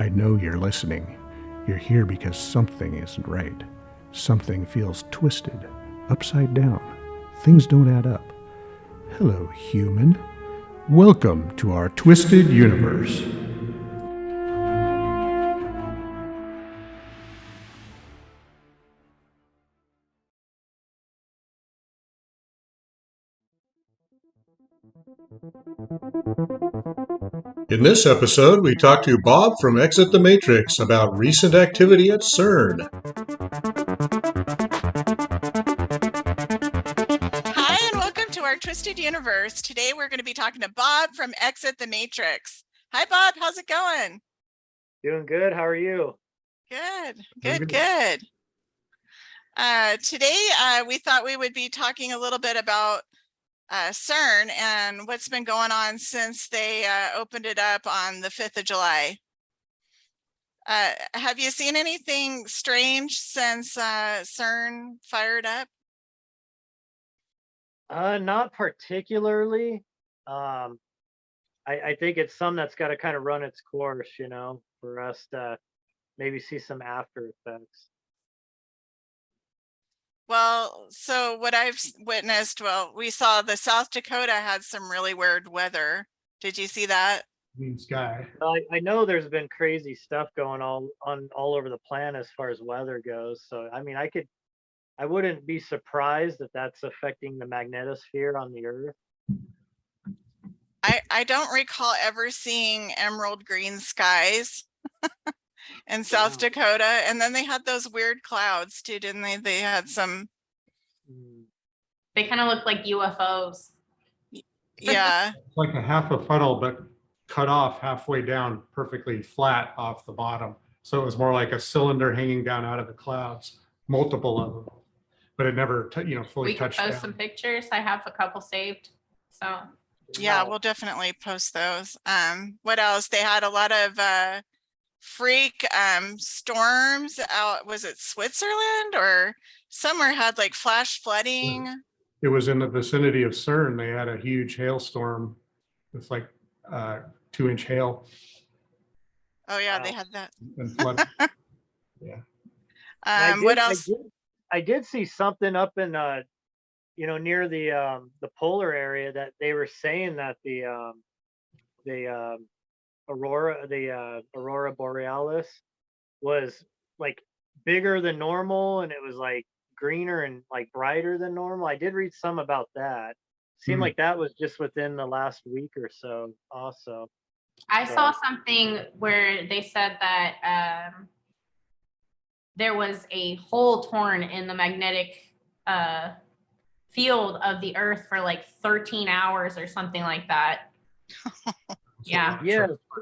I know you're listening. You're here because something isn't right. Something feels twisted, upside down. Things don't add up. Hello, human. Welcome to our twisted universe. In this episode, we talk to Bob from Exit the Matrix about recent activity at CERN. Hi, and welcome to our Twisted Universe. Today we're going to be talking to Bob from Exit the Matrix. Hi, Bob. How's it going? Doing good. How are you? Good. Today we thought we would be talking a little bit about CERN and what's been going on since they opened it up on the 5th of July. Have you seen anything strange since CERN fired up? Not particularly. I think it's some that's got to kind of run its course, for us to maybe see some after effects. Well, so what I've witnessed, we saw the South Dakota had some really weird weather. Did you see that? Green sky. I know there's been crazy stuff going on all over the planet as far as weather goes. So, I mean, I wouldn't be surprised if that's affecting the magnetosphere on the Earth. I don't recall ever seeing emerald green skies in South Dakota. And then they had those weird clouds too, didn't they? They had some. They kind of look like UFOs. Yeah. It's like a half a funnel, but cut off halfway down, perfectly flat off the bottom. So it was more like a cylinder hanging down out of the clouds, multiple of them, but it never, fully We could touched post down. some pictures. I have a couple saved. So Yeah, we'll definitely post those. What else? They had a lot of freak storms out. Was it Switzerland or somewhere had like flash flooding? It was in the vicinity of CERN. They had a huge hailstorm with like 2-inch hail Oh yeah, they had that. and flood. Yeah. What else? I did see something up in near the polar area that they were saying that the aurora borealis was like bigger than normal, and it was like greener and like brighter than normal. I did read some about that. Seemed like that was just within the last week or so also. I saw something where they said that there was a hole torn in the magnetic field of the Earth for like 13 hours or something like that. Yeah,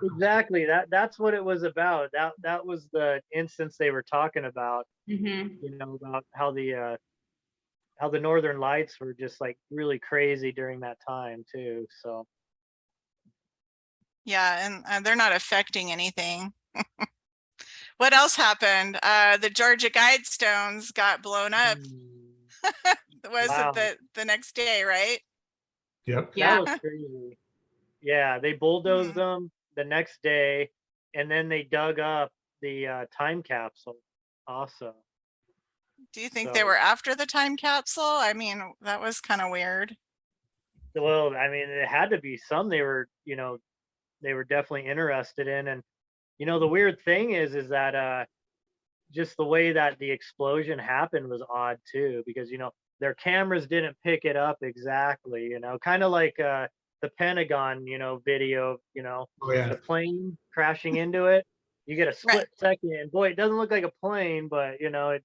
exactly. That's what it was about. That was the instance they were talking about. About how the northern lights were just like really crazy during that time too. So yeah, and they're not affecting anything. What else happened? The Georgia Guidestones got blown up. Was it the next day, right? Yep. Yeah. That was crazy. Yeah, they bulldozed them the next day, and then they dug up the time capsule also. Do you think they were after the time capsule? I mean, that was kind of weird. Well, I mean, it had to be some they were definitely interested in. And the weird thing is that just the way that the explosion happened was odd too, because their cameras didn't pick it up exactly, kind of like the Pentagon video, the plane crashing into it. You get a split second, and boy, it doesn't look like a plane, but they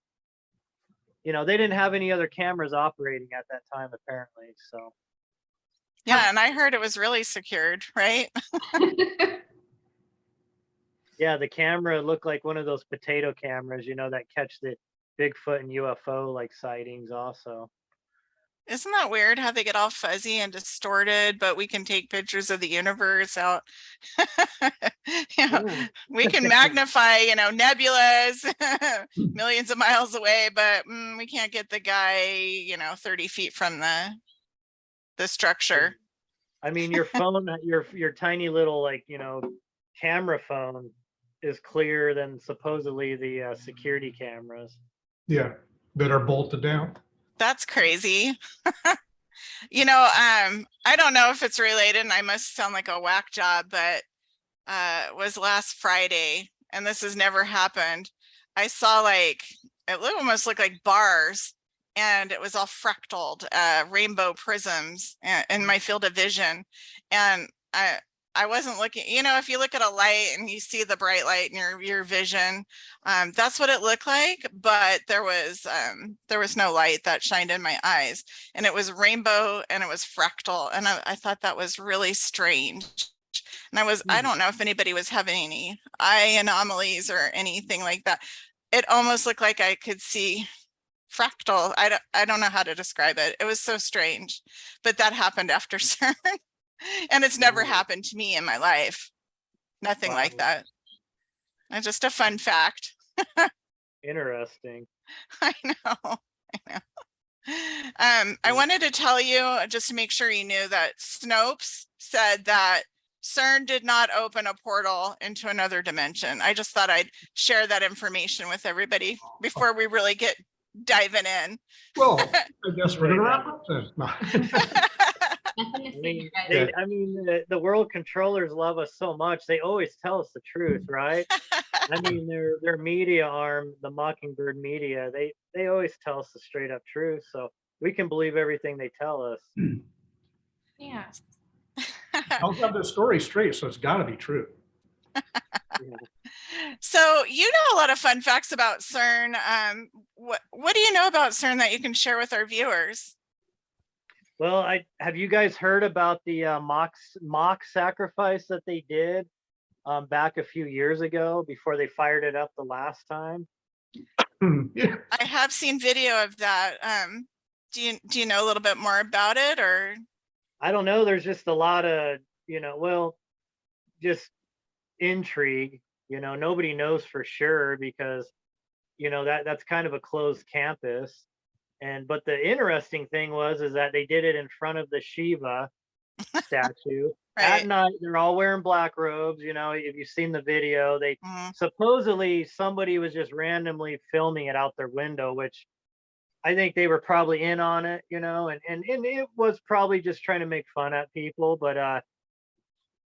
didn't have any other cameras operating at that time apparently. So yeah, and I heard it was really secured, right? Yeah, the camera looked like one of those potato cameras, that catch the Bigfoot and UFO like sightings also. Isn't that weird how they get all fuzzy and distorted, but we can take pictures of the universe out. We can magnify, nebulas millions of miles away, but we can't get the guy, 30 feet from the structure. I mean, your phone, your tiny little camera phone is clearer than supposedly the security cameras. Yeah, that are bolted down. That's crazy. I don't know if it's related, and I must sound like a whack job, but it was last Friday, and this has never happened. I saw like almost looked like bars, and it was all fractaled, rainbow prisms in my field of vision, and I wasn't looking. If you look at a light and you see the bright light in your vision, that's what it looked like. But there was no light that shined in my eyes, and it was rainbow and it was fractal, and I thought that was really strange. And I don't know if anybody was having any eye anomalies or anything like that. It almost looked like I could see fractal. I don't know how to describe it. It was so strange, but that happened after CERN. And it's never happened to me in my life. Nothing like that. It's just a fun fact. Interesting. I know. I wanted to tell you, just to make sure you knew, that Snopes said that CERN did not open a portal into another dimension. I just thought I'd share that information with everybody before we really get diving in. Well, I guess we're gonna wrap up then. I mean, the world controllers love us so much. They always tell us the truth, right? I mean, their media arm, the Mockingbird media, they always tell us the straight up truth. So we can believe everything they tell us. Yeah. I'll have the story straight, so it's got to be true. So you know a lot of fun facts about CERN. What do you know about CERN that you can share with our viewers? Well, have you guys heard about the mock sacrifice that they did back a few years ago before they fired it up the last time? Yeah. I have seen video of that. Do you know a little bit more about it, or? I don't know. There's just a lot of, just intrigue. Nobody knows for sure because, that's kind of a closed campus. But the interesting thing is that they did it in front of the Shiva statue. Right. At night. They're all wearing black robes. If you've seen the video, they supposedly somebody was just randomly filming it out their window, which I think they were probably in on it, and it was probably just trying to make fun at people. But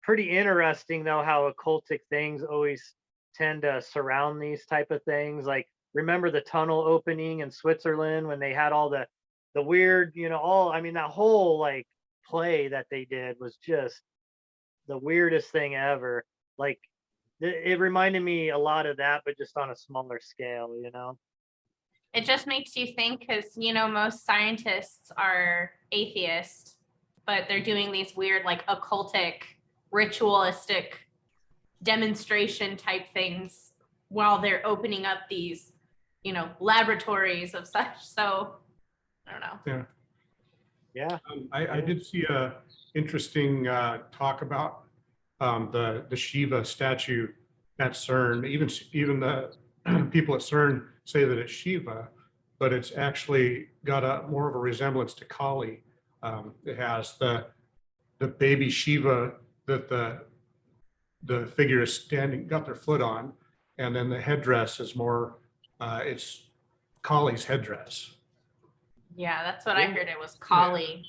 pretty interesting though how occultic things always tend to surround these type of things. Like, remember the tunnel opening in Switzerland when they had all the weird, that whole like play that they did was just the weirdest thing ever. Like, it reminded me a lot of that, but just on a smaller scale. It just makes you think because, most scientists are atheists, but they're doing these weird, like occultic, ritualistic demonstration type things while they're opening up these, laboratories of such. So I don't know. Yeah. I did see a interesting talk about the Shiva statue at CERN. Even the people at CERN say that it's Shiva, but it's actually got more of a resemblance to Kali. It has the baby Shiva that the figure is got their foot on, and then the headdress is more, it's Kali's headdress. Yeah, that's what I heard. It was Kali.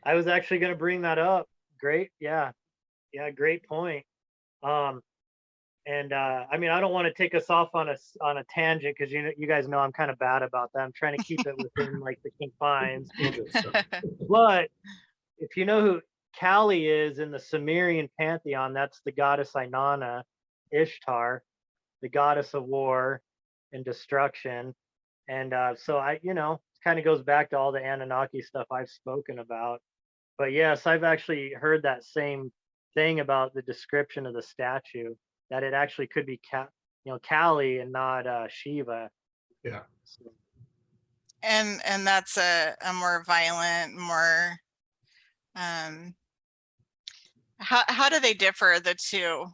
I was actually going to bring that up. Great. Yeah, great point. I mean, I don't want to take us off on a tangent because you guys know I'm kind of bad about that. I'm trying to keep it within like the confines. But if you know who Kali is in the Sumerian pantheon, that's the goddess Inanna, Ishtar, the goddess of war and destruction. And so it kind of goes back to all the Anunnaki stuff I've spoken about. But yes, I've actually heard that same thing about the description of the statue, that it actually could be Kali and not Shiva. Yeah. So. And that's a more violent, more how do they differ, the two?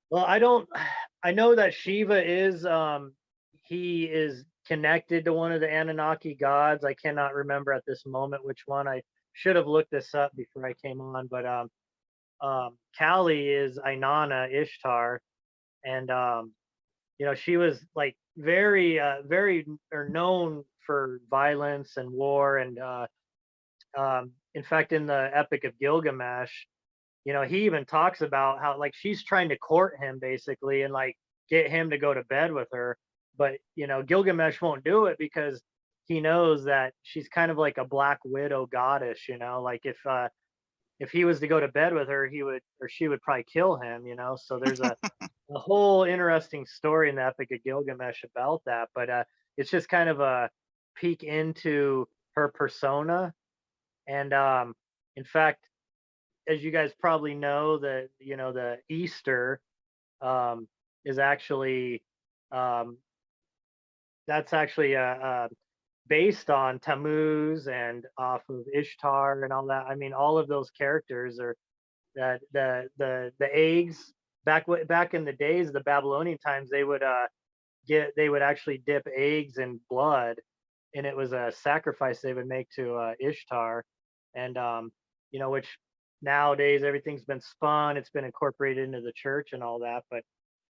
Well, I know that Shiva is he is connected to one of the Anunnaki gods. I cannot remember at this moment which one. I should have looked this up before I came on, but Kali is Inanna Ishtar, and she was like very or known for violence and war, and in fact, in the Epic of Gilgamesh, he even talks about how like she's trying to court him basically and like get him to go to bed with her, but Gilgamesh won't do it because he knows that she's kind of like a black widow goddess. Like if he was to go to bed with her, he would or she would probably kill him. So there's a whole interesting story in the Epic of Gilgamesh about that, but it's just kind of a peek into her persona. And in fact, as you guys probably know, the Easter is actually um, that's actually based on Tammuz and off of Ishtar and all that. I mean, all of those characters are that the eggs back in the days of the Babylonian times, they would actually dip eggs in blood, and it was a sacrifice they would make to Ishtar, and which nowadays everything's been spun, it's been incorporated into the church and all that. But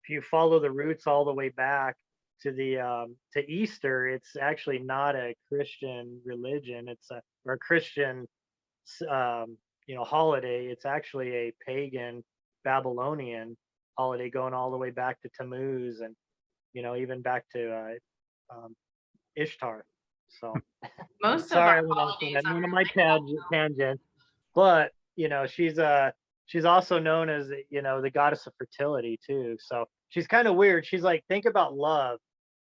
if you follow the roots all the way back to the to Easter, it's actually not a Christian religion. It's or a Christian holiday. It's actually a pagan Babylonian holiday going all the way back to Tammuz and even back to Ishtar. So Most of sorry, I our went off holidays on one are of my really tangents, but she's also known as the goddess of fertility too. So she's kind of weird. She's like, think about love.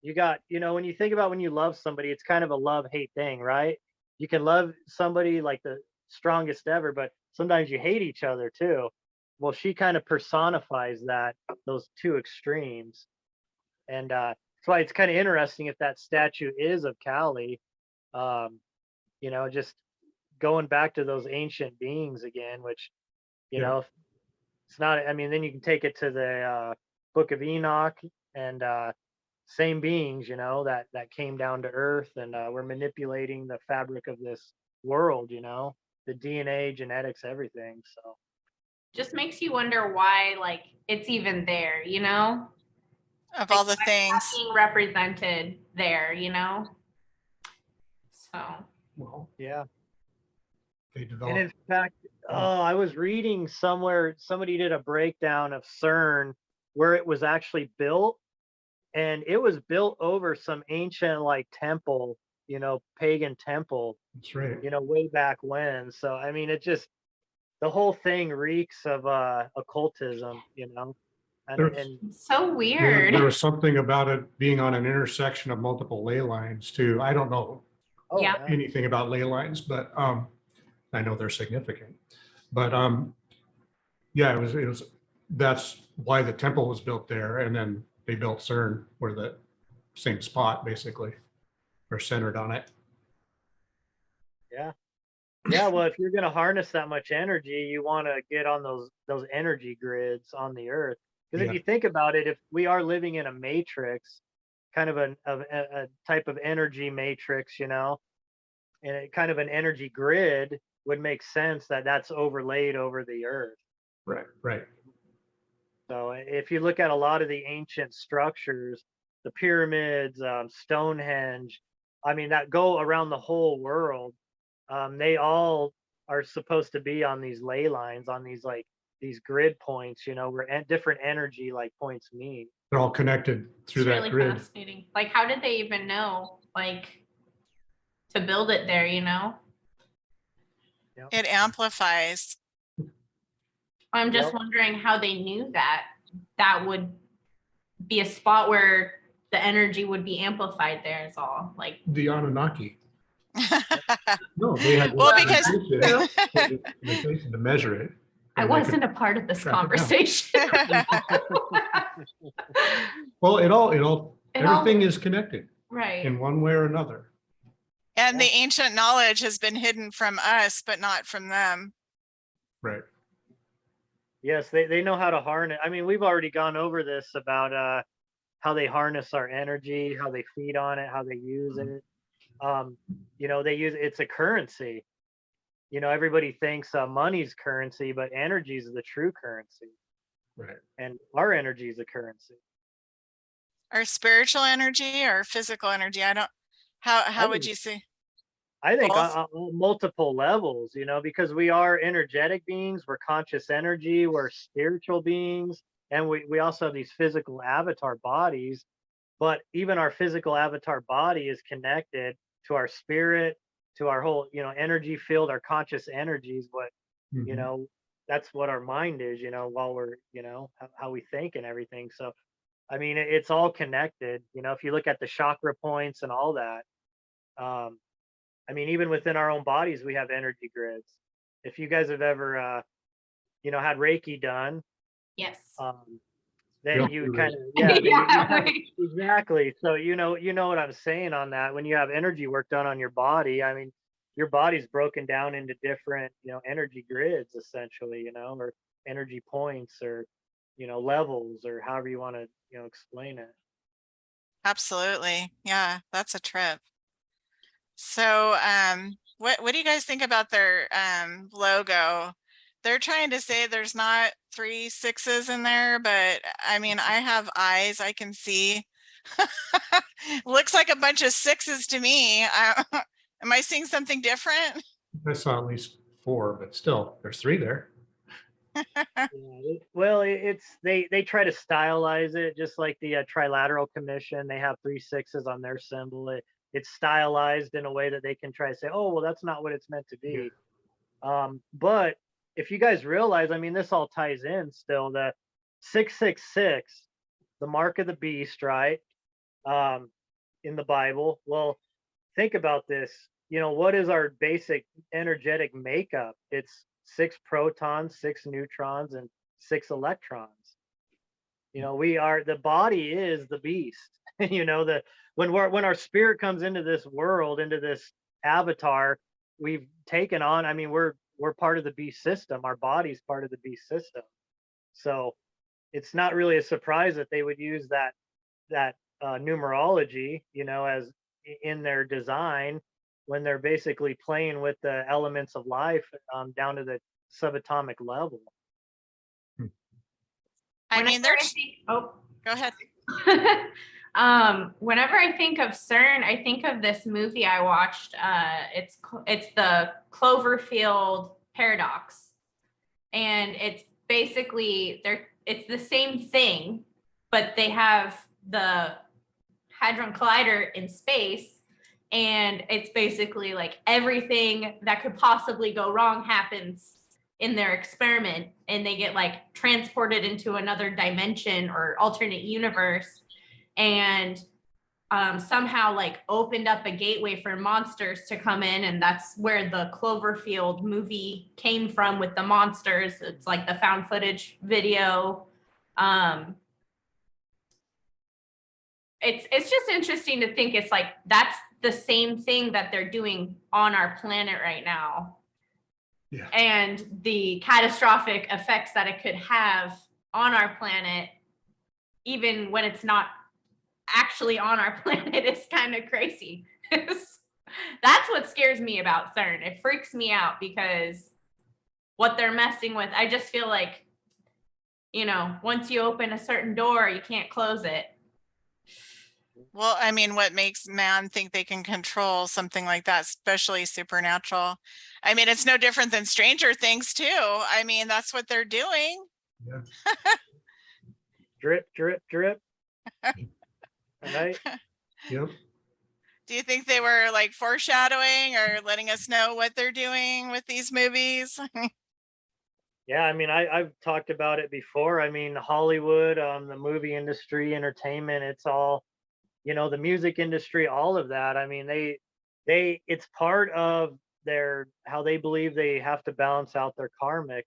You got when you think about when you love somebody, it's kind of a love hate thing, right? You can love somebody like the strongest ever, but sometimes you hate each other too. Well, she kind of personifies those two extremes, and that's why it's kind of interesting if that statue is of Kali. Just going back to those ancient beings again, which Yeah. it's not. I mean, then you can take it to the Book of Enoch, and same beings, that came down to Earth, and we're manipulating the fabric of this world. The DNA, genetics, everything. So just makes you wonder why like it's even there, Of like all the why it's not things. being represented there, so Well, yeah. they And developed. in fact, I was reading somewhere somebody did a breakdown of CERN where it was actually built, and it was built over some ancient like temple, pagan temple, That's right. way back when. So I mean, it just the whole thing reeks of occultism, and There's, and it's so there, weird. there was something about it being on an intersection of multiple ley lines too. I don't know oh Yeah. yeah, anything about ley lines, but I know they're significant. But yeah, it was that's why the temple was built there, and then they built CERN where the same spot basically or centered on it. yeah. Yeah, well, if you're going to harness that much energy, you want to get on those energy grids on the earth. Because if Yeah. you think about it, if we are living in a matrix, kind of a type of energy matrix, and kind of an energy grid would make sense that that's overlaid over the earth. Right. So if you look at a lot of the ancient structures, the pyramids, Stonehenge, I mean, that go around the whole world, they all are supposed to be on these ley lines, on these grid points, where different energy like points meet. They're all connected through It's that really grid. fascinating. Like, how did they even know, like, to build it there, It amplifies. I'm just Yep. wondering how they knew that would be a spot where the energy would be amplified there is all. Like, The Anunnaki. No, they had Well, because instrumentation to measure it. I and they could wasn't a part of this track it down. conversation. Well, It all- everything is connected Right. in one way or another. and the ancient knowledge has been hidden from us, but not from them. Right. Yes, they know how to harness. I mean, we've already gone over this about how they harness our energy, how they feed on it, how they use it. They use it's a currency. everybody thinks money's currency, but energy is the true currency, Right. and our energy is a currency. Or spiritual energy or physical energy? I don't, I how would think you say? I think Both? on multiple levels, because we are energetic beings, we're conscious energy, we're spiritual beings, and we also have these physical avatar bodies. But even our physical avatar body is connected to our spirit, to our whole, energy field, our conscious energies. What, you Mhm. know, that's what our mind is, while we're, how we think and everything. So, I mean, it's all connected. If you look at the chakra points and all that, um, I mean, even within our own bodies, we have energy grids. If you guys have ever, had Reiki done, Yes. We then all you do would that. kind of, yeah, you Yeah, kind of, right. exactly. So, you know what I'm saying on that. When you have energy work done on your body, I mean, your body's broken down into different, energy grids essentially, or energy points or, levels or however you want to, explain it. Absolutely. Yeah, that's a trip. So, what do you guys think about their logo? They're trying to say there's not 3 sixes in there, but I mean, I have eyes, I can see. Looks like a bunch of sixes to me. Am I seeing something different? I saw at least 4, but still, there's 3 there. Yeah, well, they try to stylize it just like the Trilateral Commission. They have 3 6s on their symbol. It's stylized in a way that they can try to say, oh, well, that's not what it's meant to Yeah. be. But if you guys realize, I mean, this all ties in still. The 666, the mark of the beast, right? Um, in the Bible. Well, think about this. What is our basic energetic makeup? It's 6 protons, 6 neutrons, and 6 electrons. We are, the body is the beast. The when our spirit comes into this world, into this avatar, we've taken on. I mean, we're part of the beast system. Our body's part of the beast system. So it's not really a surprise that they would use that numerology, as in their design when they're basically playing with the elements of life down to the subatomic level. I Whenever mean, they're, I think, oh, go ahead. whenever I think of CERN, I think of this movie I watched. It's the Cloverfield Paradox, and it's basically it's the same thing, but they have the Hadron Collider in space, and it's basically like everything that could possibly go wrong happens in their experiment, and they get like transported into another dimension or alternate universe, and somehow like opened up a gateway for monsters to come in, and that's where the Cloverfield movie came from with the monsters. It's like the found footage video. It's just interesting to think it's like that's the same thing that they're doing on our planet right now. Yeah. And the catastrophic effects that it could have on our planet, even when it's not actually on our planet, is kind of crazy. That's what scares me about CERN. It freaks me out because what they're messing with, I just feel like, once you open a certain door, you can't close it. Well, I mean, what makes man think they can control something like that, especially supernatural? I mean, it's no different than Stranger Things too. I mean, that's what they're doing. Yeah. Drip, drip, drip. Right? Yep. Do you think they were like foreshadowing or letting us know what they're doing with these movies? Yeah, I mean, I've talked about it before. I mean, Hollywood, the movie industry, entertainment, it's all, the music industry, all of that. I mean, it's part of how they believe they have to balance out their karmic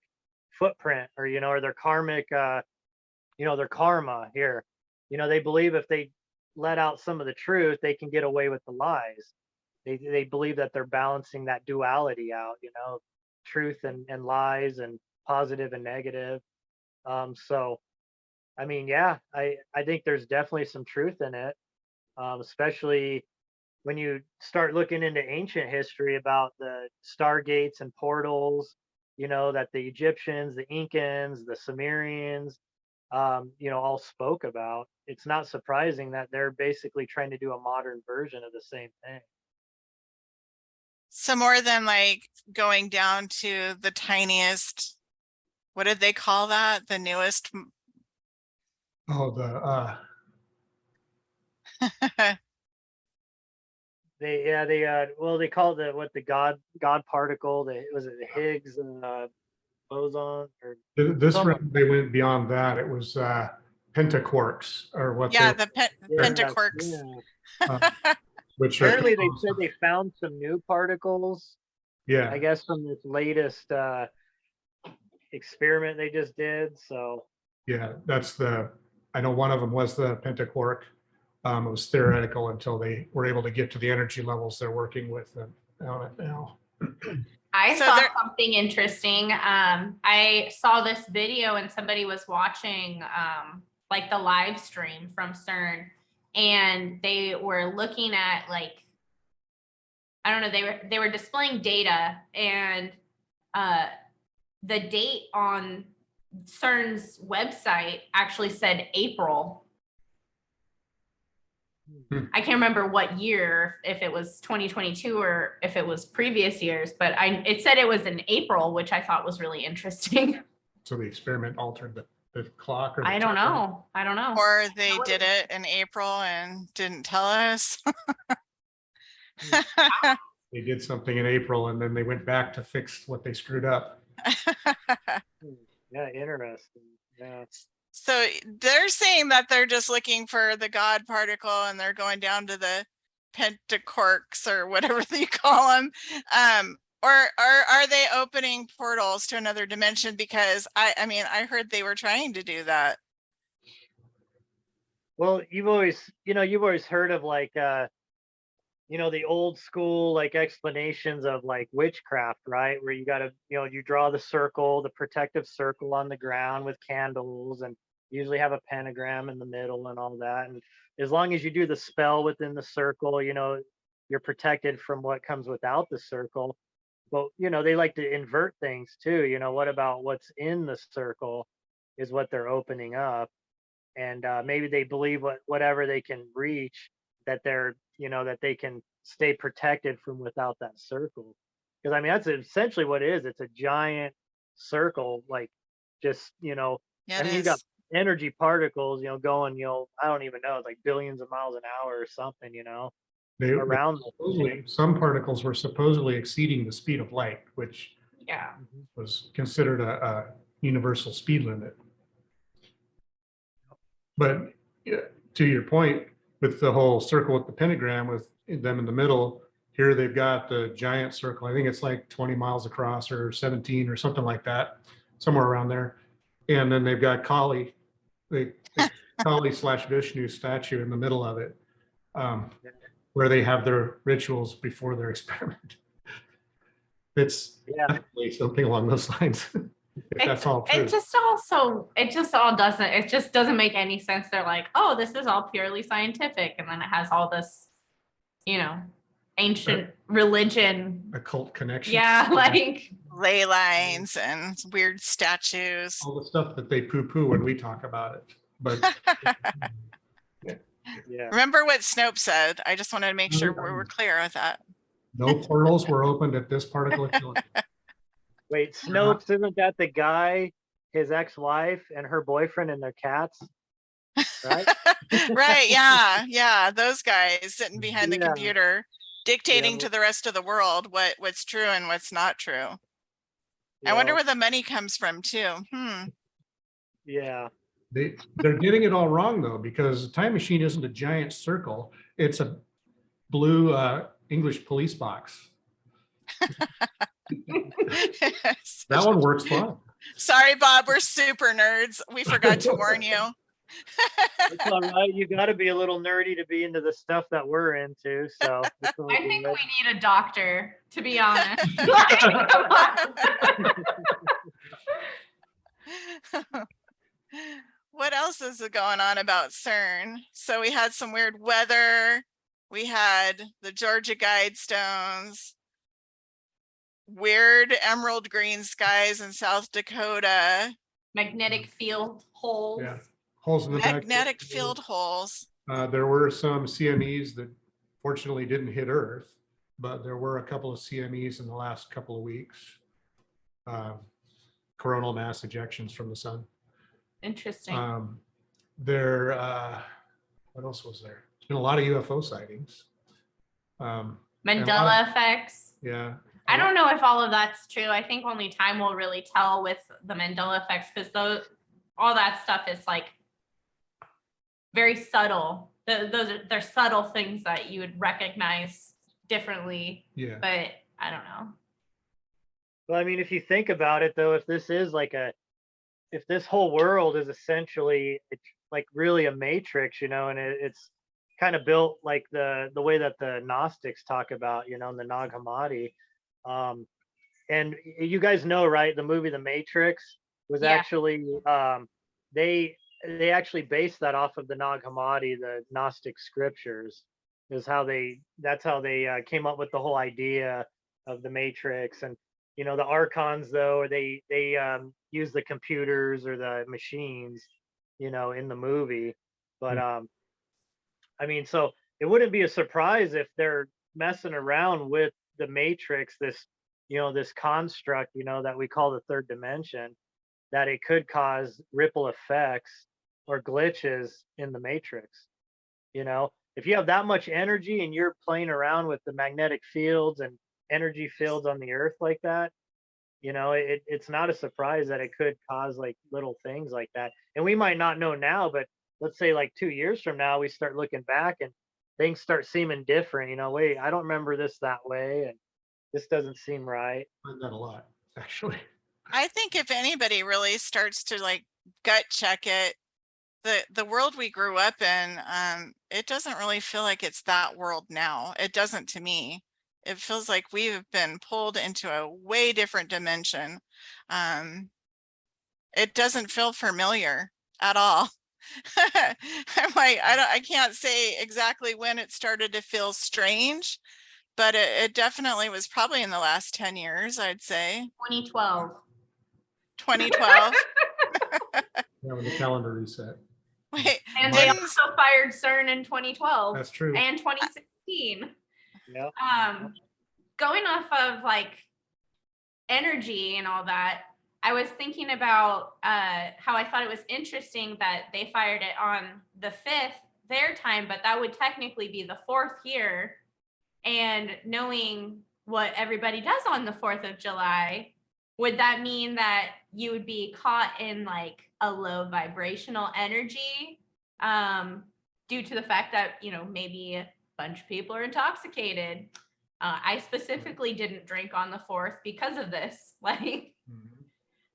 footprint, or, or their karmic, their karma here. They believe if they let out some of the truth, they can get away with the lies. They believe that they're balancing that duality out, truth and lies and positive and negative. So, I mean, yeah, I think there's definitely some truth in it, especially, when you start looking into ancient history about the stargates and portals, that the Egyptians, the Incans, the Sumerians, all spoke about, it's not surprising that they're basically trying to do a modern version of the same thing. So more than like going down to the tiniest, what did they call that? The newest. Oh, They call it the God particle. Was it the Higgs boson or this something? round they went beyond that. It was pentaquarks, or what Yeah, they, the Yeah, pentaquarks. which are apparently they said they found some new particles, yeah. I guess, from this latest experiment they just did. So Yeah, I know one of them was the pentaquark. It was theoretical until they were able to get to the energy levels they're working with on it now. I So saw there- something interesting. I saw this video and somebody was watching like the live stream from CERN, and they were looking at like, I don't know, they were displaying data, and the date on CERN's website actually said April. I can't remember what year, if it was 2022 or if it was previous years, but it said it was in April, which I thought was really interesting. So the experiment altered the clock, or I don't know. Or they did it in April and didn't tell us. they did something in April and then they went back to fix what they screwed up. yeah, interesting. Yeah. So they're saying that they're just looking for the God particle and they're going down to the pentaquarks or whatever you call them. Or are they opening portals to another dimension? Because I mean, I heard they were trying to do that. Well, you've always heard of like the old school like explanations of like witchcraft, right? Where you got to, you draw the circle, the protective circle on the ground with candles, and usually have a pentagram in the middle and all that. And as long as you do the spell within the circle, you're protected from what comes without the circle. But they like to invert things too. What about what's in the circle is what they're opening up, and maybe they believe whatever they can reach, that that they can stay protected from without that circle. Because I mean, that's essentially what it is. It's a giant circle, like just Yeah, I mean, you got energy particles, going, I don't even know, it's like billions of miles an hour or something, around some particles were supposedly exceeding the speed of light, which Yeah. was considered a universal speed limit. But to your point, with the whole circle with the pentagram with them in the middle, here they've got the giant circle. I think it's like 20 miles across or 17 or something like that, somewhere around there. And then they've got Kali, the Kali / Vishnu statue in the middle of it, where they have their rituals before their experiment. It's definitely something along those lines. That's all true. It just doesn't make any sense. They're like, oh, this is all purely scientific, and then it has all this, ancient religion, occult connection. Yeah, like ley lines and weird statues. All the stuff that they poo-poo when we talk about it. But yeah. Remember what Snopes said. I just wanted to make sure we were clear with that. No portals were opened at this particle accelerator. Wait, Snopes, isn't that the guy, his ex-wife and her boyfriend and their cats? Right? Right. Yeah. Those guys sitting behind the computer dictating to the rest of the world what's true and what's not true. I wonder where the money comes from too. Yeah. They're getting it all wrong though, because the time machine isn't a giant circle. It's a blue English police box. That one works fine. Sorry, Bob, we're super nerds. We forgot to warn you. It's all right. You got to be a little nerdy to be into the stuff that we're into. So I think we need a doctor, to be honest. What else is going on about CERN? So we had some weird weather. We had the Georgia Guidestones, weird emerald green skies in South Dakota, Magnetic field holes. Yeah. Holes in the magnetic field holes. There were some CMEs that fortunately didn't hit Earth, but there were a couple of CMEs in the last couple of weeks. Coronal mass ejections from the sun. Interesting. What else was there? There's been a lot of UFO sightings. Mandela effects. Yeah. I don't know if all of that's true. I think only time will really tell with the Mandela effects, because all that stuff is like very subtle. They're subtle things that you would recognize differently. Yeah. But I don't know. Well, I mean, if you think about it, though, if this whole world is essentially, it's like really a matrix, and it's kind of built like the way that the Gnostics talk about, in the Nag Hammadi. And you guys know, right? The movie The Matrix was actually they actually based that off of the Nag Hammadi, the Gnostic scriptures, that's how they came up with the whole idea of the Matrix. And the archons, though, they use the computers or the machines, in the movie. But I mean, so it wouldn't be a surprise if they're messing around with the Matrix, this this construct, that we call the third dimension, that it could cause ripple effects or glitches in the Matrix. If you have that much energy and you're playing around with the magnetic fields and energy fields on the Earth like that, it's not a surprise that it could cause like little things like that. And we might not know now, but let's say like 2 years from now, we start looking back and things start seeming different. Wait, I don't remember this that way, and this doesn't seem right. I find that a lot, actually. I think if anybody really starts to like gut check it, the world we grew up in, it doesn't really feel like it's that world now. It doesn't to me. It feels like we've been pulled into a way different dimension. It doesn't feel familiar at all. I'm like, I can't say exactly when it started to feel strange, but it definitely was probably in the last 10 years, I'd say. 2012. 2012. Yeah, when the calendar reset. Wait, And they also fired CERN in 2012. That's true. And 2016. Yeah. Going off of like energy and all that, I was thinking about how I thought it was interesting that they fired it on the 5th their time, but that would technically be the 4th here. And knowing what everybody does on the 4th of July, would that mean that you would be caught in like a low vibrational energy due to the fact that, maybe a bunch of people are intoxicated? I specifically didn't drink on the 4th because of this. Like,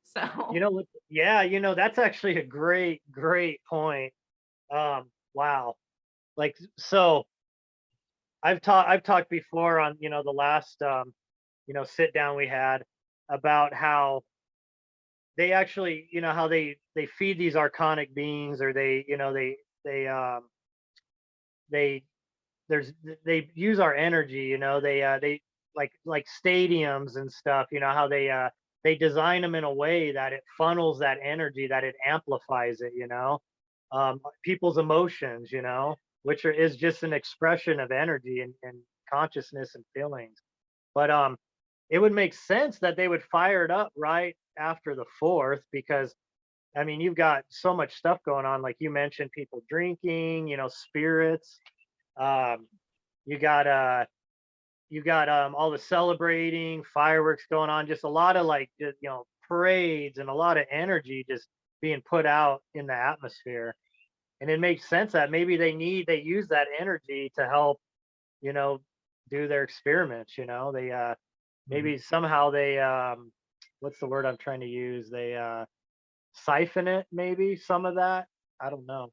so. Yeah, that's actually a great point. Wow. Like, so I've talked before on, the last, sit down we had about how they actually, how they feed these archonic beings, or they use our energy, they like stadiums and stuff, how they design them in a way that it funnels that energy, that it amplifies it, people's emotions, which is just an expression of energy and consciousness and feelings. But it would make sense that they would fire it up right after the 4th, because I mean, you've got so much stuff going on. Like you mentioned, people drinking, spirits. You got all the celebrating, fireworks going on, just a lot of like, parades, and a lot of energy just being put out in the atmosphere. And it makes sense that maybe they use that energy to help, do their experiments. They maybe somehow they what's the word I'm trying to use? They siphon it, maybe some of that. I don't know.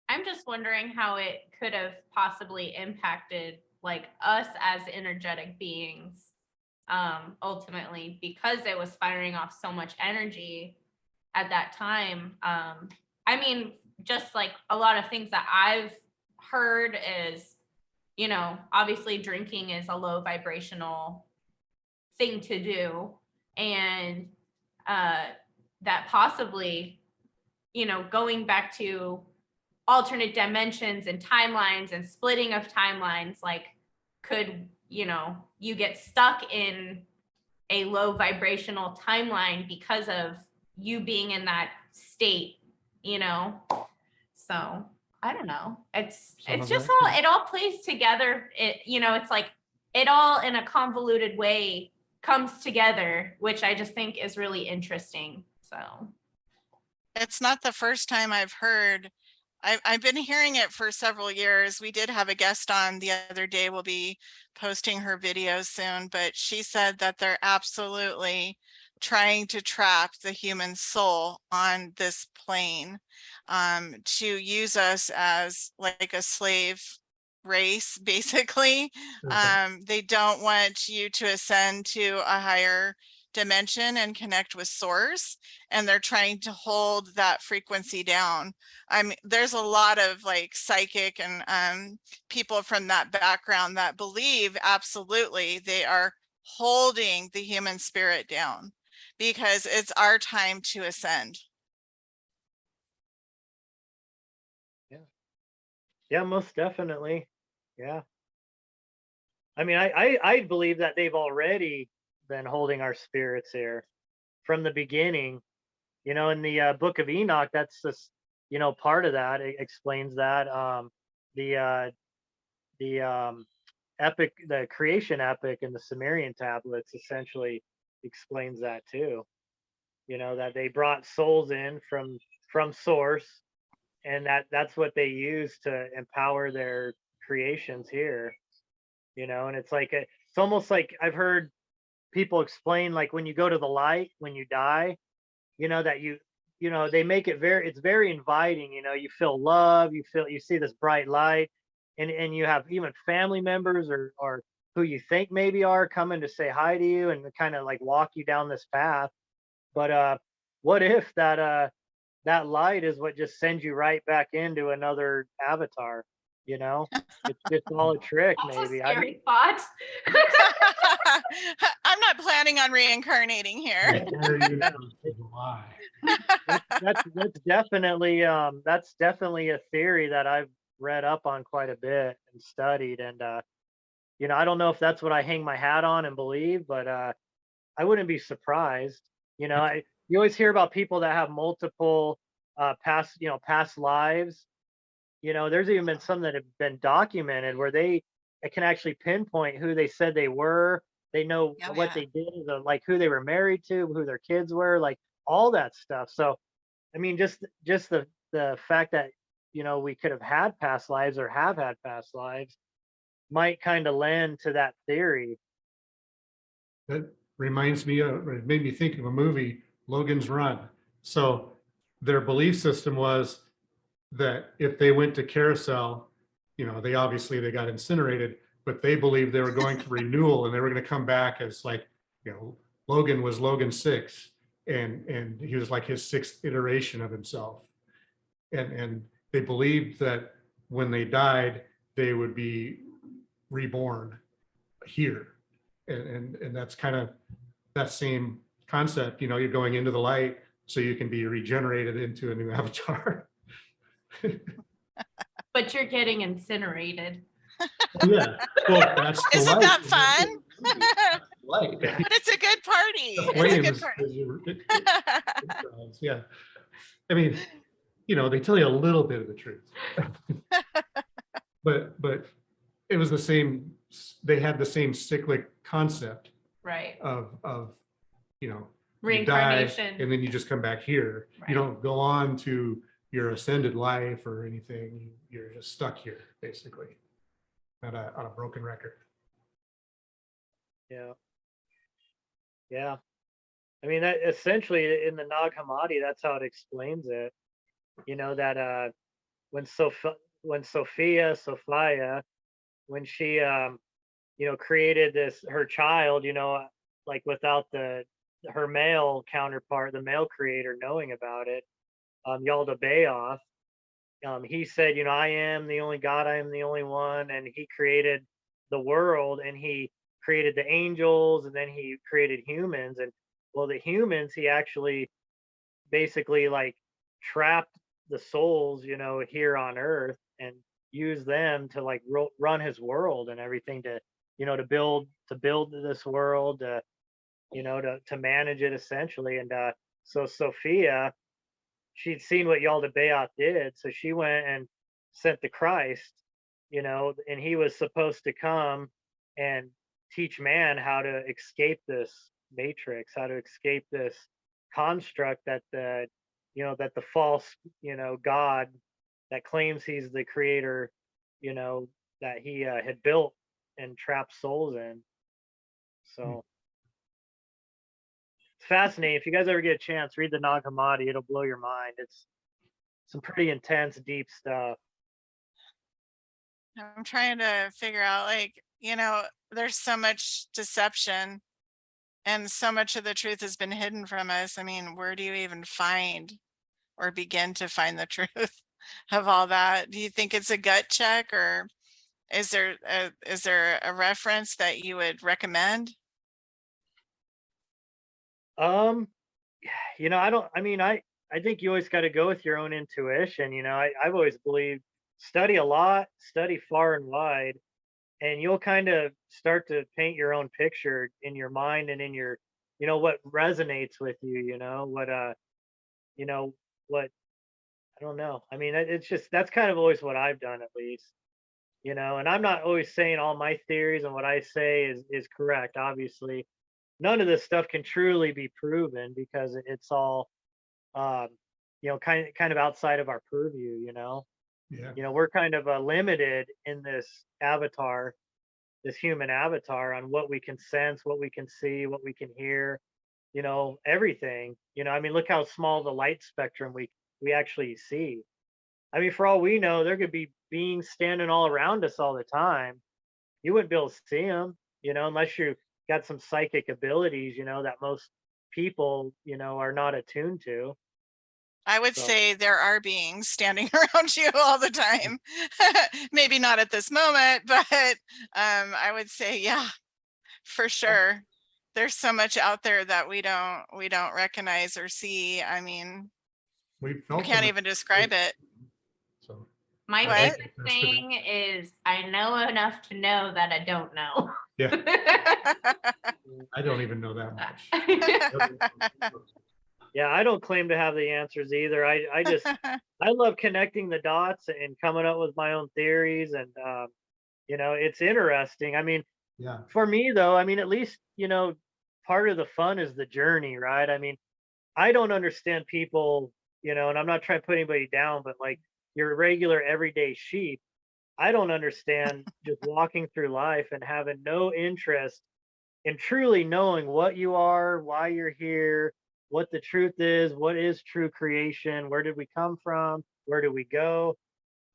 I'm just wondering how it could have possibly impacted like us as energetic beings, ultimately, because it was firing off so much energy at that time. I mean, just like a lot of things that I've heard is, you know, obviously drinking is a low vibrational thing to do. And that possibly, you know, going back to alternate dimensions and timelines and splitting of timelines, like could, you know, you get stuck in a low vibrational timeline because of you being in that state, you know? So I don't know. It's just all, it all plays together. It, you know, it's like it all in a convoluted way comes together, which I just think is really interesting. So It's not the first time I've heard. I've been hearing it for several years. We did have a guest on the other day. We'll be posting her video soon, but she said that they're absolutely trying to trap the human soul on this plane, to use us as like a slave race, basically. They don't want you to ascend to a higher dimension and connect with source, and they're trying to hold that frequency down. I mean, there's a lot of like psychic and people from that background that believe absolutely they are holding the human spirit down because it's our time to ascend. Yeah, most definitely. Yeah. I mean, I believe that they've already been holding our spirits here from the beginning. You know, in the Book of Enoch, that's just, you know, part of that. It explains that the epic, the creation epic in the Sumerian tablets essentially explains that too. You know, that they brought souls in from source, and that's what they use to empower their creations here. You know, and it's like it's almost like I've heard people explain, like when you go to the light when you die, you know, that you know, they make it very, it's very inviting. You know, you feel love, you see this bright light, and you have even family members or who you think maybe are coming to say hi to you and kind of like walk you down this path. But what if that light is what just sends you right back into another avatar? You know, it's just all a trick, that's maybe. a scary thought. I'm not planning on reincarnating here. That's definitely a theory that I've read up on quite a bit and studied, and you know, I don't know if that's what I hang my hat on and believe, but I wouldn't be surprised. You know, you always hear about people that have multiple past lives. You know, there's even been some that have been documented where they can actually pinpoint who they said they were. They know Oh, what yeah. they did, like who they were married to, who their kids were, like all that stuff. So, I mean, just the fact that, you know, we could have had past lives or have had past lives might kind of lend to that theory. That reminds me of, or it made me think of a movie, Logan's Run. So their belief system was that if they went to Carousel, you know, they got incinerated, but they believed they were going to renewal and they were going to come back as like, you know, Logan was Logan 6, and he was like his 6th iteration of himself. And they believed that when they died, they would be reborn here. And that's kind of that same concept, you know, you're going into the light so you can be regenerated into a new avatar. But you're getting incinerated. Yeah, well, that's the Isn't light. that fun? Light. But it's a good party. The It's a good flames, party. yeah. I mean, you know, they tell you a little bit of the truth. but it was the same, they had the same cyclic concept Right. of you know, you die Reincarnation. and then you just come back here. Right. You don't go on to your ascended life or anything. You're just stuck here, basically, on a broken record. Yeah. Yeah. I mean, that essentially in the Nag Hammadi, that's how it explains it. You know, that when Sophia, when she you know, created her child, you know, like without her male counterpart, the male creator, knowing about it, Yaldabaoth, he said, I am the only God, I am the only one, and he created the world, and he created the angels, and then he created humans. And well, the humans, he actually basically like trapped the souls, here on earth, and used them to like run his world and everything, to to build this world, to manage it essentially. And so Sophia, she'd seen what Yaldabaoth did, so she went and sent the Christ, and he was supposed to come and teach man how to escape this matrix, how to escape this construct that the false, God that claims he's the creator, you know, that he had built and trapped souls in. So it's fascinating. If you guys ever get a chance, read the Nag Hammadi. It'll blow your mind. It's some pretty intense, deep stuff. I'm trying to figure out, like, there's so much deception and so much of the truth has been hidden from us. I mean, where do you even find or begin to find the truth of all that? Do you think it's a gut check, or is there a reference that you would recommend? I think you always got to go with your own intuition. I've always believed, study a lot, study far and wide, and you'll kind of start to paint your own picture in your mind and in your, what resonates with you, what, I don't know. I mean, it's just, that's kind of always what I've done, at least, and I'm not always saying all my theories and what I say is correct. Obviously, none of this stuff can truly be proven because it's all, um, kind of outside of our purview. Yeah. We're kind of limited in this avatar, this human avatar, on what we can sense, what we can see, what we can hear, everything. I mean, look how small the light spectrum we actually see. I mean, for all we know, there could be beings standing all around us all the time. You wouldn't be able to see them, unless you got some psychic abilities, that most people, are not attuned to. I would So, say there are beings standing around you all the time. Maybe not at this moment, but I would say, yeah, for sure. There's so much out there that we don't recognize or see. I mean, We you felt can't them. even describe it. So My What? favorite thing is I know enough to know that I don't know. yeah, I don't even know that much. yeah, I don't claim to have the answers either. I just, I love connecting the dots and coming up with my own theories. And, it's interesting. I mean, Yeah. for me though, I mean, at least, part of the fun is the journey, right? I mean, I don't understand people, and I'm not trying to put anybody down, but like your regular everyday sheep, I don't understand just walking through life and having no interest in truly knowing what you are, why you're here, what the truth is, what is true creation, where did we come from, where do we go?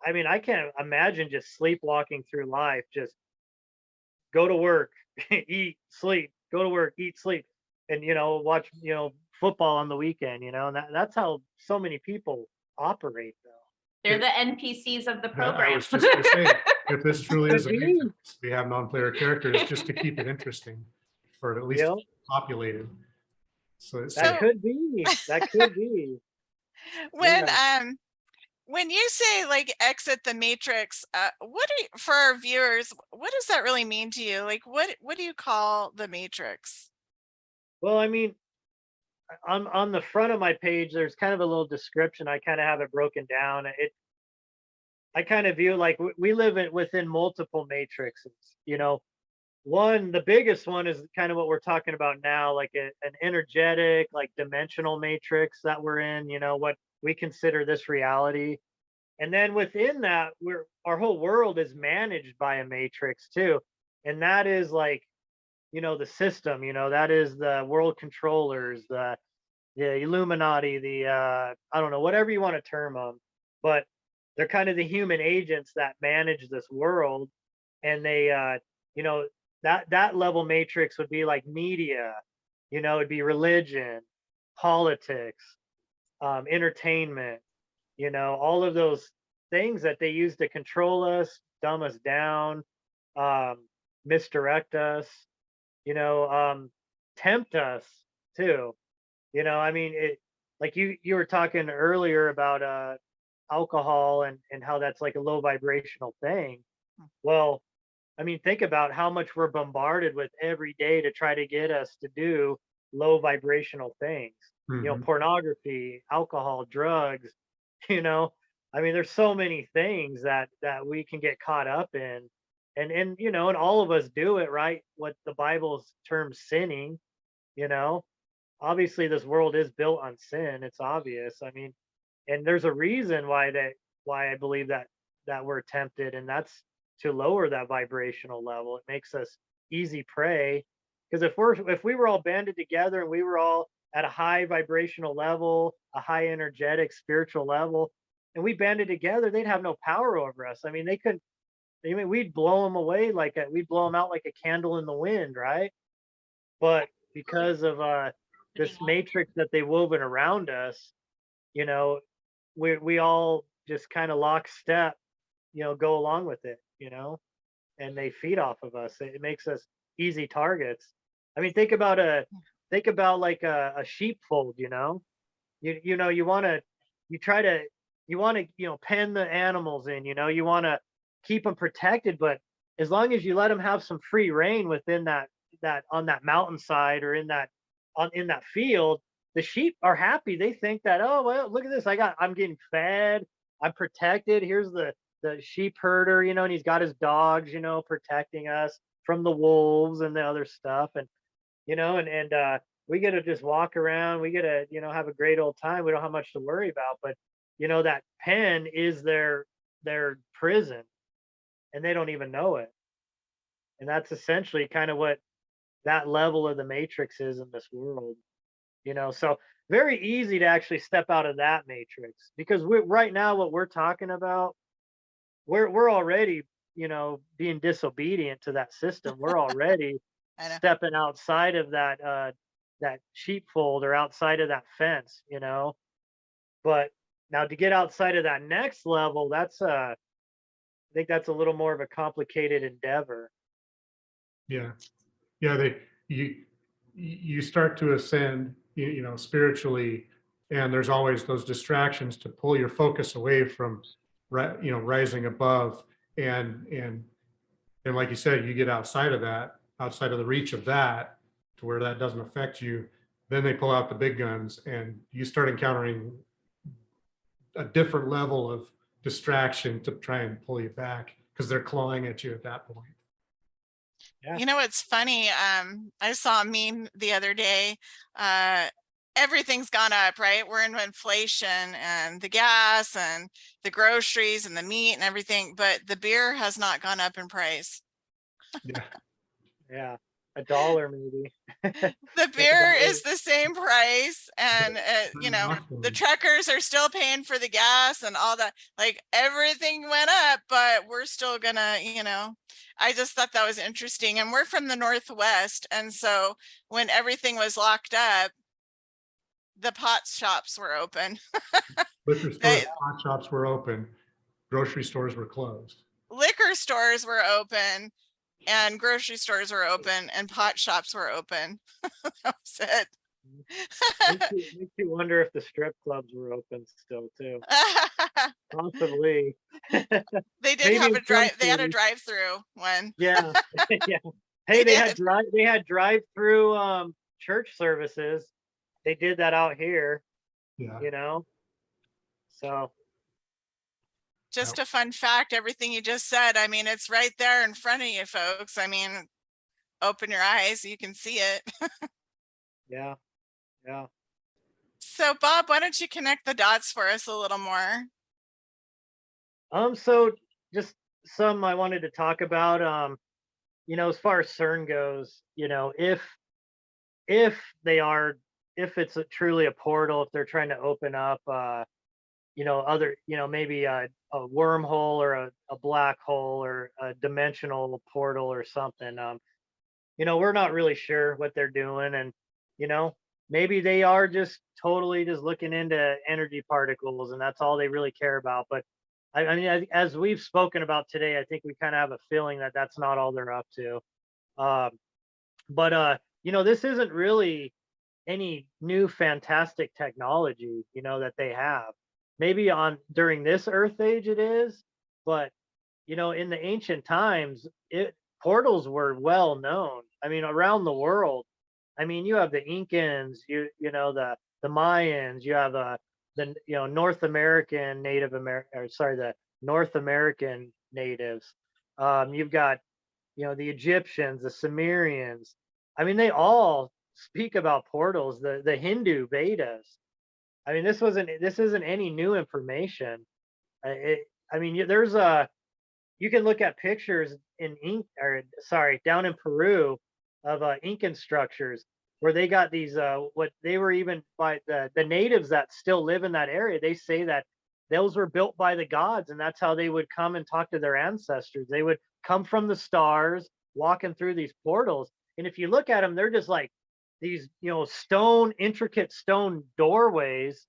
I mean, I can't imagine just sleepwalking through life, just go to work, eat, sleep, go to work, eat, sleep, and watch, football on the weekend, and that's how so many people operate though. They're the NPCs of the I program. was just gonna say, if this truly is a Could be. matrix, we have non-player characters just to keep it interesting, for at least populated. So it's That So- could be. That could be. When you say like exit the matrix, for our viewers, what does that really mean to you? Like, what do you call the matrix? Well, I mean, on the front of my page, there's kind of a little description. I kind of have it broken down. I kind of view like we live within multiple matrices. The biggest one is kind of what we're talking about now, like an energetic, like dimensional matrix that we're in. What we consider this reality, and then within that, our whole world is managed by a matrix too, and that is like, the system. That is the world controllers, the Illuminati, the I don't know, whatever you want to term them, but they're kind of the human agents that manage this world, and they, that level matrix would be like media, it'd be religion, politics, entertainment, all of those things that they use to control us, dumb us down, misdirect us, you know, tempt us too. You know, I mean, it like you were talking earlier about alcohol and how that's like a low vibrational thing. Well, I mean, think about how much we're bombarded with every day to try to get us to do low vibrational things. You know, Mhm. pornography, alcohol, drugs, you know. I mean, there's so many things that we can get caught up in. And you know, and all of us do it, right? What the Bible's term sinning, you know. Obviously this world is built on sin. It's obvious. I mean, and there's a reason why I believe that we're tempted, and that's to lower that vibrational level. It makes us easy prey, because if we were all banded together and we were all at a high vibrational level, a high energetic spiritual level, and we banded together, they'd have no power over us. I mean, they couldn't. I mean, we'd blow them away we'd blow them out like a candle in the wind, right? But because of this matrix that they've woven around us, you know, we all just kind of lockstep, you know, go along with it, you know, and they feed off of us. It makes us easy targets. I mean, think about like a sheepfold, you know. You know, you try to you want to, you know, pen the animals in, you know, you want to keep them protected, but as long as you let them have some free reign within that on that mountainside or in that field, the sheep are happy. They think that, oh well, look at this, I'm getting fed, I'm protected. Here's the sheep herder, you know, and he's got his dogs, you know, protecting us from the wolves and the other stuff. And you know, and we get to just walk around, we get to, you know, have a great old time. We don't have much to worry about. But you know, that pen is their prison, and they don't even know it. And that's essentially kind of what that level of the matrix is in this world, you know. So very easy to actually step out of that matrix, because we right now what we're talking about, we're already, you know, being disobedient to that system. We're already I know. stepping outside of that sheepfold, or outside of that fence, you know. But now to get outside of that next level, that's I think that's a little more of a complicated endeavor. Yeah. Yeah. You start to ascend, you know, spiritually, and there's always those distractions to pull your focus away from, you know, rising above. And like you said, you get outside of that, outside of the reach of that, to where that doesn't affect you. Then they pull out the big guns, and you start encountering a different level of distraction to try and pull you back, because they're clawing at you at that point. Yeah. You know what's funny? I saw a meme the other day. Everything's gone up, right? We're in inflation, and the gas and the groceries and the meat and everything, but the beer has not gone up in price. Yeah. Yeah, $1 maybe. The Think beer about is it. the same price, and you know, the truckers are still paying for the gas and all that. Like everything went up, but we're still gonna, you know. I just thought that was interesting. And we're from the Northwest, and so when everything was locked up, the pot shops were open. Liquor stores, The pot shops were open, grocery stores were closed. liquor stores were open, and grocery stores were open, and pot shops were open. That was it. Makes you wonder if the strip clubs were open still too. Possibly. They did Maybe have in a some they had a cities. drive-through one. Yeah. Yeah. Hey, They they did. had drive-through church services. They did that out here, Yeah. you know. So Just a fun fact, everything you just said, I mean, it's right there in front of you, folks. I mean, open your eyes, you can see it. yeah, yeah. So Bob, why don't you connect the dots for us a little more? So just some I wanted to talk about. You know, as far as CERN goes, you know, if they are, if it's truly a portal, if they're trying to open up you know, other, you know, maybe a wormhole or a black hole or a dimensional portal or something. You know, we're not really sure what they're doing, and you know, maybe they are just totally just looking into energy particles, and that's all they really care about. But I mean, as we've spoken about today, I think we kind of have a feeling that that's not all they're up to. Um, but this isn't really any new fantastic technology, that they have. Maybe on during this Earth age it is, but in the ancient times, portals were well known. I mean, around the world. I mean, you have the Incans, the Mayans, you have the North American Native American, or sorry, the North American natives. You've got the Egyptians, the Sumerians. I mean, they all speak about portals. The Hindu Vedas. I mean, this isn't any new information. I mean, there's a you can look at pictures in down in Peru of Incan structures where they got these what they were even by the natives that still live in that area. They say that those were built by the gods, and that's how they would come and talk to their ancestors. They would come from the stars, walking through these portals, and if you look at them, they're just like these intricate stone doorways,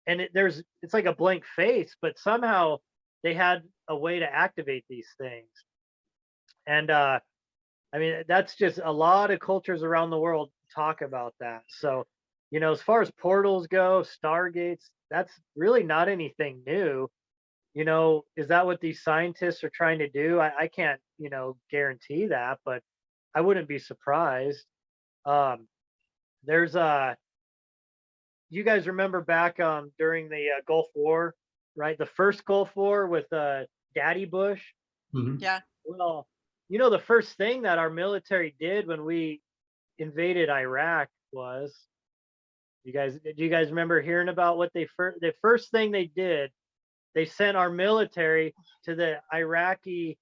and it's like a blank face, but somehow they had a way to activate these things. And I mean, that's just a lot of cultures around the world talk about that. So, as far as portals go, stargates, that's really not anything new. Is that what these scientists are trying to do? I can't, guarantee that, but I wouldn't be surprised. There's you guys remember back during the Gulf War, right? The first Gulf War with Daddy Bush. Mhm. Yeah. Well, the first thing that our military did when we invaded Iraq was, do you guys remember hearing about what the first thing they did? They sent our military to the Iraqi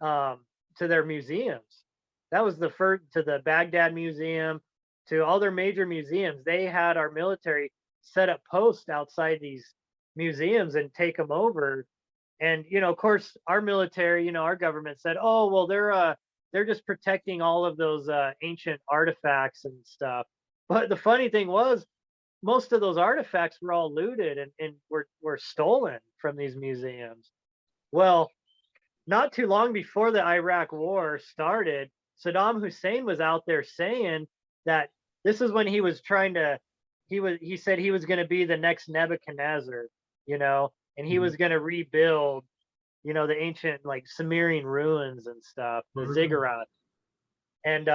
to their museums. That was the first, to the Baghdad Museum, to all their major museums. They had our military set up posts outside these museums and take them over. And of course, our military, our government said, "Oh, well, they're just protecting all of those ancient artifacts and stuff." But the funny thing was, most of those artifacts were all looted and were stolen from these museums. Well, not too long before the Iraq war started, Saddam Hussein was out there saying that this is when he was trying to he said he was going to be the next Nebuchadnezzar, and he was going to rebuild, the ancient like Sumerian ruins and stuff, the ziggurat. And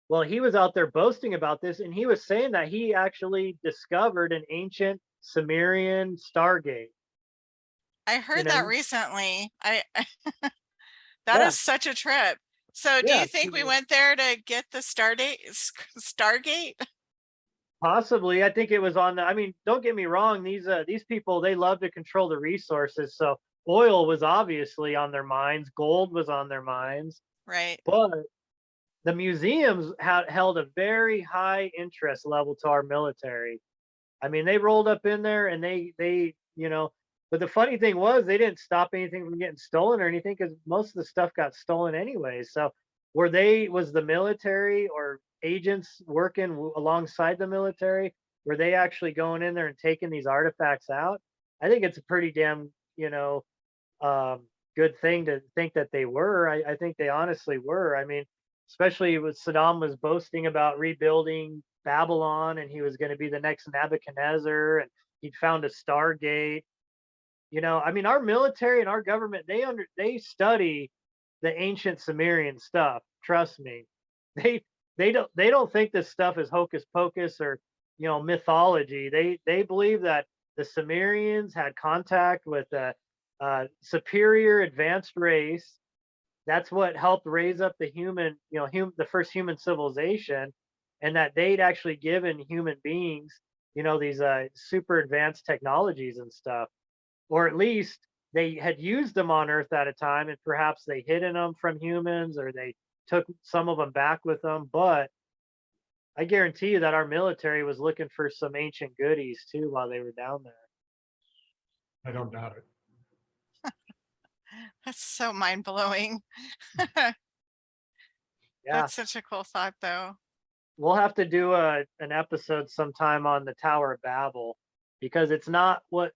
well, he was out there boasting about this, and he was saying that he actually discovered an ancient Sumerian stargate. I heard that recently. That Yeah. is such a trip. So do Yeah, you think we went there to get the Stargate? Possibly. I think it was on the, I mean, don't get me wrong, these people, they love to control the resources. So oil was obviously on their minds, gold was on their minds, Right. but the museums held a very high interest level to our military. I mean, they rolled up in there and they but the funny thing was they didn't stop anything from getting stolen or anything because most of the stuff got stolen anyway. So was the military or agents working alongside the military? Were they actually going in there and taking these artifacts out? I think it's a pretty damn, good thing to think that they were. I think they honestly were. I mean, especially with Saddam was boasting about rebuilding Babylon and he was going to be the next Nebuchadnezzar and he'd found a Stargate. I mean, our military and our government, they study the ancient Sumerian stuff. Trust me. They don't think this stuff is hocus pocus or, mythology. They believe that the Sumerians had contact with a superior advanced race. That's what helped raise up the human, the first human civilization, and that they'd actually given human beings, these super advanced technologies and stuff, or at least they had used them on Earth at a time, and perhaps they hidden them from humans, or they took some of them back with them. But I guarantee you that our military was looking for some ancient goodies too while they were down there. I don't doubt it. That's so mind blowing. Yeah, That's such a cool thought, though. we'll have to do an episode sometime on the Tower of Babel because it's not what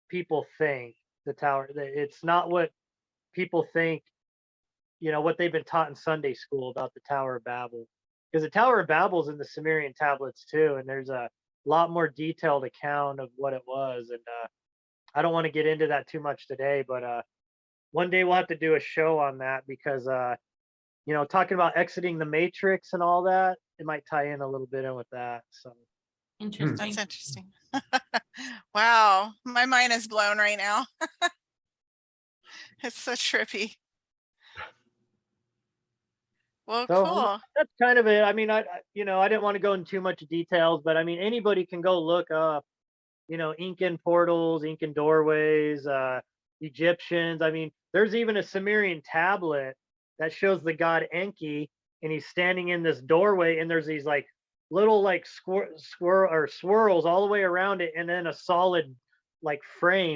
people think. the tower. It's not what people think, what they've been taught in Sunday school about the Tower of Babel. Because the Tower of Babel's in the Sumerian tablets too, and there's a lot more detailed account of what it was. And I don't want to get into that too much today, but one day we'll have to do a show on that because talking about exiting the matrix and all that, it might tie in a little bit in with that. So Interesting. That's interesting. Wow, my mind is blown right now. It's so trippy. Well, So cool. that's kind of it. I mean, I didn't want to go into too much details, but I mean, anybody can go look up, Incan portals, Incan doorways, Egyptians. I mean, there's even a Sumerian tablet that shows the god Enki, and he's standing in this doorway, and there's these like little like swirls all the way around it, and then a solid like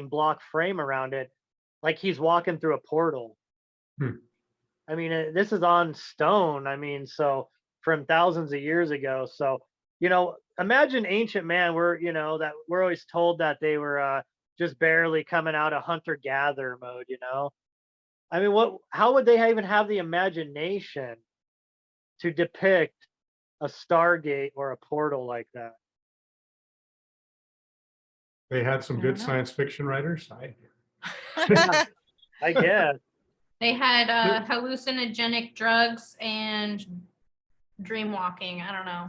block frame around it, like he's walking through a portal. I mean, this is on stone. I mean, so from thousands of years ago. So, imagine ancient man. That we're always told that they were just barely coming out of hunter-gatherer mode. I mean, how would they even have the imagination to depict a Stargate or a portal like that? They had some I good don't know. science fiction writers. I guess. They had hallucinogenic drugs and dream walking. I don't know.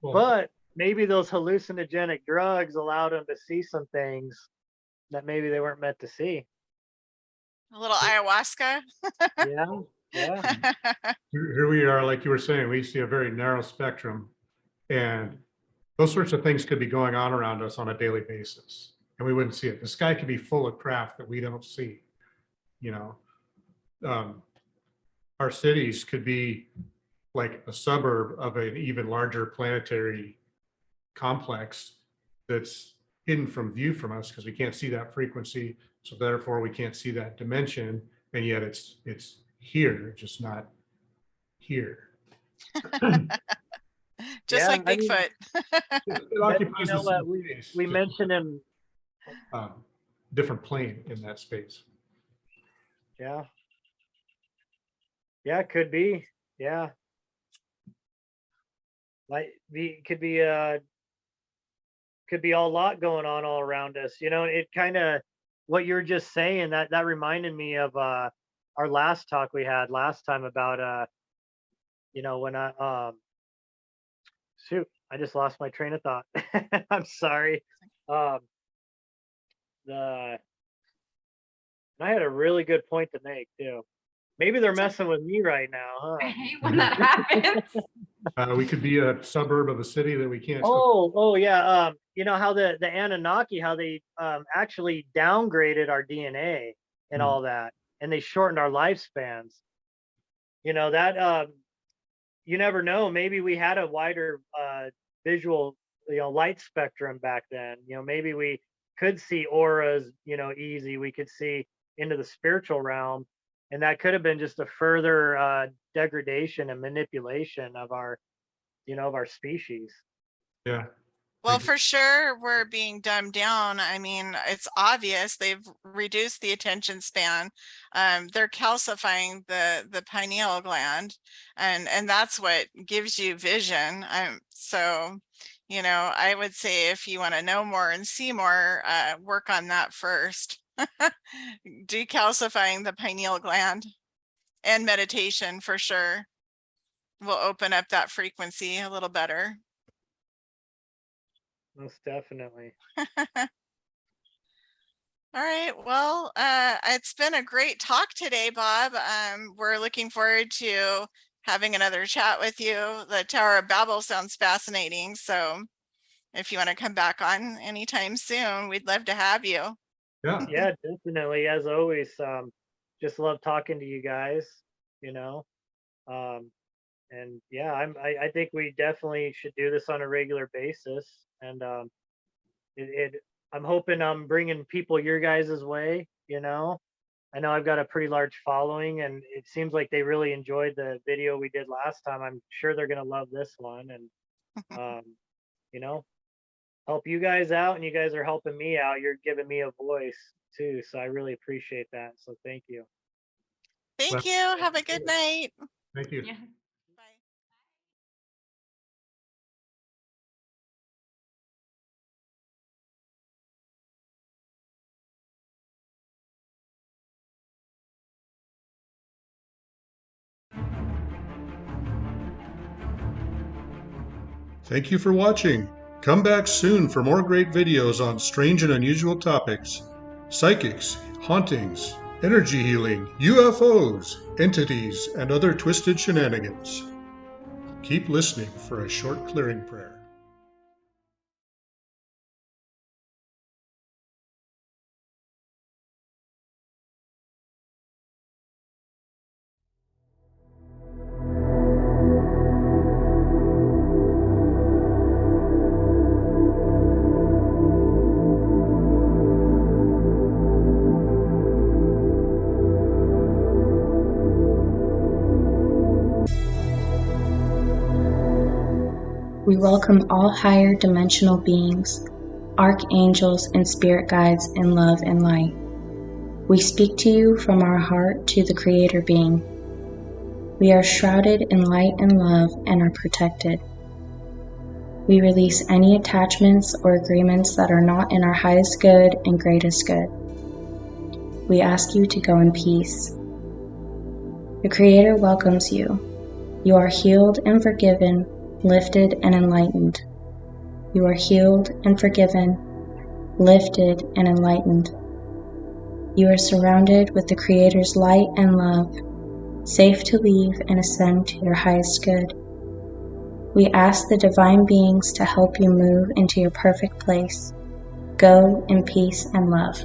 Well, But maybe those hallucinogenic drugs allowed them to see some things that maybe they weren't meant to see. A little ayahuasca. Yeah. Yeah. here we are, like you were saying, we see a very narrow spectrum, and those sorts of things could be going on around us on a daily basis, and we wouldn't see it. The sky could be full of craft that we don't see. Our cities could be like a suburb of an even larger planetary complex that's hidden from view from us because we can't see that frequency. So therefore we can't see that dimension. And yet it's here, just not here. Just like I mean, Bigfoot. It occupies the same space, we just mentioned him. different plane in that space. Yeah. Yeah, it could be. Yeah. Like could be a lot going on all around us. It kind of, what you were just saying, that reminded me of our last talk we had last time about when shoot, I just lost my train of thought. I'm sorry. I had a really good point to make too. Maybe they're messing with me right now, huh? I hate when that happens. We could be a suburb of a city that we can't. Oh yeah. How the Anunnaki, how they actually downgraded our DNA and all that, and they shortened our lifespans. That you never know. Maybe we had a wider visual, light spectrum back then. Maybe we could see auras, easy. We could see into the spiritual realm, and that could have been just a further degradation and manipulation of our species. Yeah. Well, for sure, we're being dumbed down. I mean, it's obvious they've reduced the attention span. They're calcifying the pineal gland, and that's what gives you vision. So, I would say if you want to know more and see more, work on that first. Decalcifying the pineal gland and meditation for sure will open up that frequency a little better. Most definitely. All right. Well, it's been a great talk today, Bob. We're looking forward to having another chat with you. The Tower of Babel sounds fascinating. So if you want to come back on anytime soon, we'd love to have you. Yeah. Yeah, definitely. As always, just love talking to you guys, and yeah, I think we definitely should do this on a regular basis. And I'm hoping I'm bringing people your guys' way. I know I've got a pretty large following, and it seems like they really enjoyed the video we did last time. I'm sure they're gonna love this one, and help you guys out, and you guys are helping me out. You're giving me a voice too, so I really appreciate that. So thank you. Thank you. Have a good night. Thank you. Yeah. Bye. Thank you for watching. Come back soon for more great videos on strange and unusual topics: psychics, hauntings, energy healing, UFOs, entities, and other twisted shenanigans. Keep listening for a short clearing prayer. We welcome all higher dimensional beings, archangels, and spirit guides in love and light. We speak to you from our heart to the Creator being. We are shrouded in light and love and are protected. We release any attachments or agreements that are not in our highest good and greatest good. We ask you to go in peace. The Creator welcomes you. You are healed and forgiven, lifted and enlightened. You are healed and forgiven, lifted and enlightened. You are surrounded with the Creator's light and love, safe to leave and ascend to your highest good. We ask the divine beings to help you move into your perfect place. Go in peace and love.